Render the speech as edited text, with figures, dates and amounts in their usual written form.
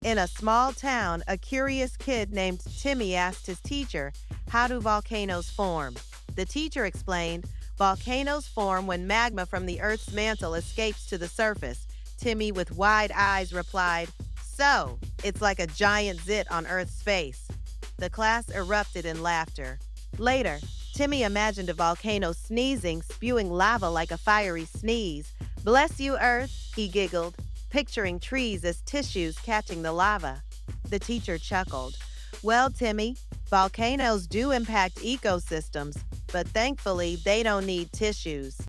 In a small town, a curious kid named Timmy asked his teacher, "How do volcanoes form?" The teacher explained, "Volcanoes form when magma from the Earth's mantle escapes to the surface." Timmy, with wide eyes, replied, "So, it's like a giant zit on Earth's face." The class erupted in laughter. Later, Timmy imagined a volcano sneezing, spewing lava like a fiery sneeze. "Bless you, Earth," he giggled, picturing trees as tissues catching the lava. The teacher chuckled. "Well, Timmy, volcanoes do impact ecosystems, but thankfully they don't need tissues."